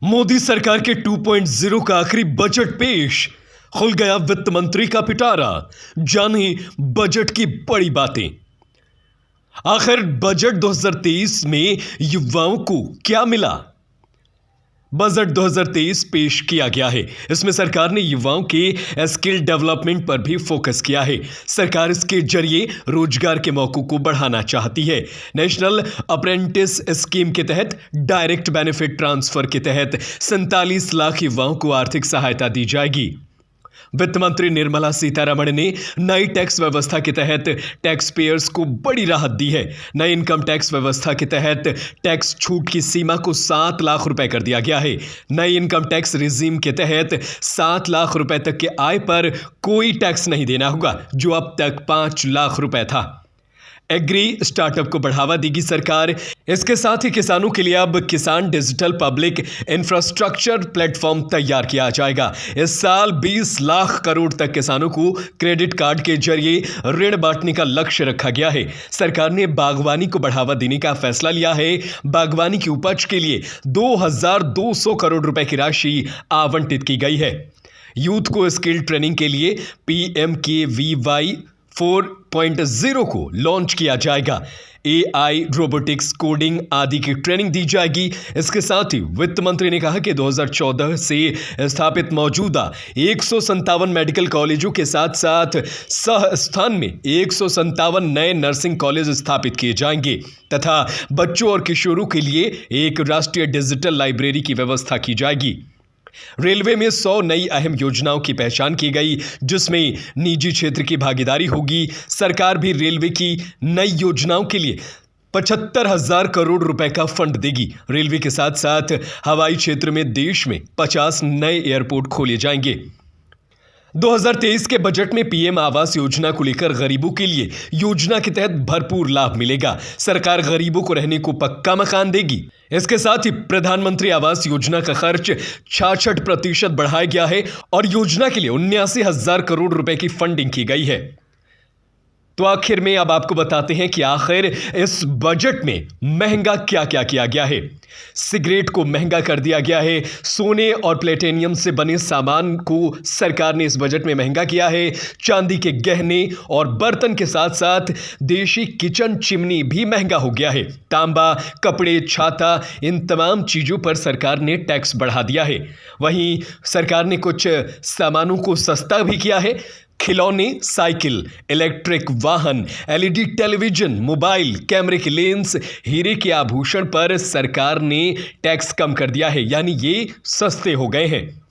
मोदी सरकार के 2.0 का आखिरी बजट पेश। खुल गया वित्त मंत्री का पिटारा। जाने बजट की बड़ी बातें। आखिर बजट 2023 में युवाओं को क्या मिला? बजट 2023 पेश किया गया है। इसमें सरकार ने युवाओं के स्किल डेवलपमेंट पर भी फोकस किया है। सरकार इसके जरिए रोजगार के मौकों को बढ़ाना चाहती है। नेशनल अप्रेंटिस स्कीम के तहत डायरेक्ट बेनिफिट ट्रांसफर के तहत 47 लाख युवाओं को आर्थिक सहायता दी जाएगी। वित्त मंत्री निर्मला सीतारमण ने नई टैक्स व्यवस्था के तहत टैक्स पेयर्स को बड़ी राहत दी है। नई इनकम टैक्स व्यवस्था के तहत टैक्स छूट की सीमा को 7 लाख रुपए कर दिया गया है। नई इनकम टैक्स रिजीम के तहत 7 लाख रुपए तक के आय पर कोई टैक्स नहीं देना होगा, जो अब तक 5 लाख रुपए था। एग्री स्टार्टअप को बढ़ावा देगी सरकार। इसके साथ ही किसानों के लिए अब किसान डिजिटल पब्लिक इंफ्रास्ट्रक्चर प्लेटफॉर्म तैयार किया जाएगा। इस साल 20 लाख करोड़ तक किसानों को क्रेडिट कार्ड के जरिए ऋण बांटने का लक्ष्य रखा गया है। सरकार ने बागवानी को बढ़ावा देने का फैसला लिया है। बागवानी की उपज के लिए 2200 करोड़ रुपए की राशि आवंटित की गई है। यूथ को स्किल ट्रेनिंग के लिए PMKVY 4.0 को लॉन्च किया जाएगा। AI, रोबोटिक्स, कोडिंग आदि की ट्रेनिंग दी जाएगी। इसके साथ ही वित्त मंत्री ने कहा कि 2014 से स्थापित मौजूदा 157 मेडिकल कॉलेजों के साथ साथ सह स्थान में 157 नए नर्सिंग कॉलेज स्थापित किए जाएंगे तथा बच्चों और किशोरों के लिए एक राष्ट्रीय डिजिटल लाइब्रेरी की व्यवस्था की जाएगी। रेलवे में 100 नई अहम योजनाओं की पहचान की गई, जिसमें निजी क्षेत्र की भागीदारी होगी। सरकार भी रेलवे की नई योजनाओं के लिए 75,000 करोड़ रुपए का फंड देगी। रेलवे के साथ साथ हवाई क्षेत्र में देश में 50 नए एयरपोर्ट खोले जाएंगे। 2023 के बजट में PM आवास योजना को लेकर गरीबों के लिए योजना के तहत भरपूर लाभ मिलेगा। सरकार गरीबों को रहने को पक्का मकान देगी। इसके साथ ही प्रधानमंत्री आवास योजना का खर्च 66% बढ़ाया गया है और योजना के लिए 79,000 करोड़ रुपए की फंडिंग की गई है। तो आखिर में अब आपको बताते हैं कि आखिर इस बजट में महंगा क्या क्या किया गया है। सिगरेट को महंगा कर दिया गया है। सोने और प्लेटिनियम से बने सामान को सरकार ने इस बजट में महंगा किया है। चांदी के गहने और बर्तन के साथ साथ देशी किचन चिमनी भी महंगा हो गया है। तांबा, कपड़े, छाता, इन तमाम चीजों पर सरकार ने टैक्स बढ़ा दिया है। वहीं सरकार ने कुछ सामानों को सस्ता भी किया है। खिलौने, साइकिल, इलेक्ट्रिक वाहन, LED टेलीविजन, मोबाइल, कैमरे के लेंस, हीरे के आभूषण पर सरकार ने टैक्स कम कर दिया है, यानी ये सस्ते हो गए हैं।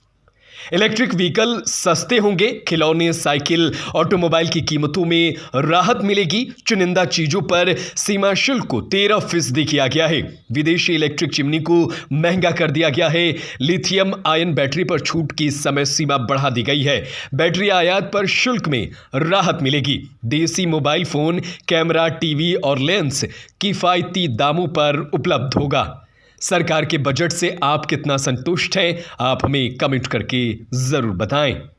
इलेक्ट्रिक व्हीकल सस्ते होंगे। खिलौने, साइकिल, ऑटोमोबाइल की कीमतों में राहत मिलेगी। चुनिंदा चीजों पर सीमा शुल्क को 13% किया गया है। विदेशी इलेक्ट्रिक चिमनी को महंगा कर दिया गया है। लिथियम आयन बैटरी पर छूट की समय सीमा बढ़ा दी गई है। बैटरी आयात पर शुल्क में राहत मिलेगी। देसी मोबाइल फोन, कैमरा, TV और लेंस किफायती दामों पर उपलब्ध होगा। सरकार के बजट से आप कितना संतुष्ट हैं? आप हमें कमेंट करके जरूर बताएं।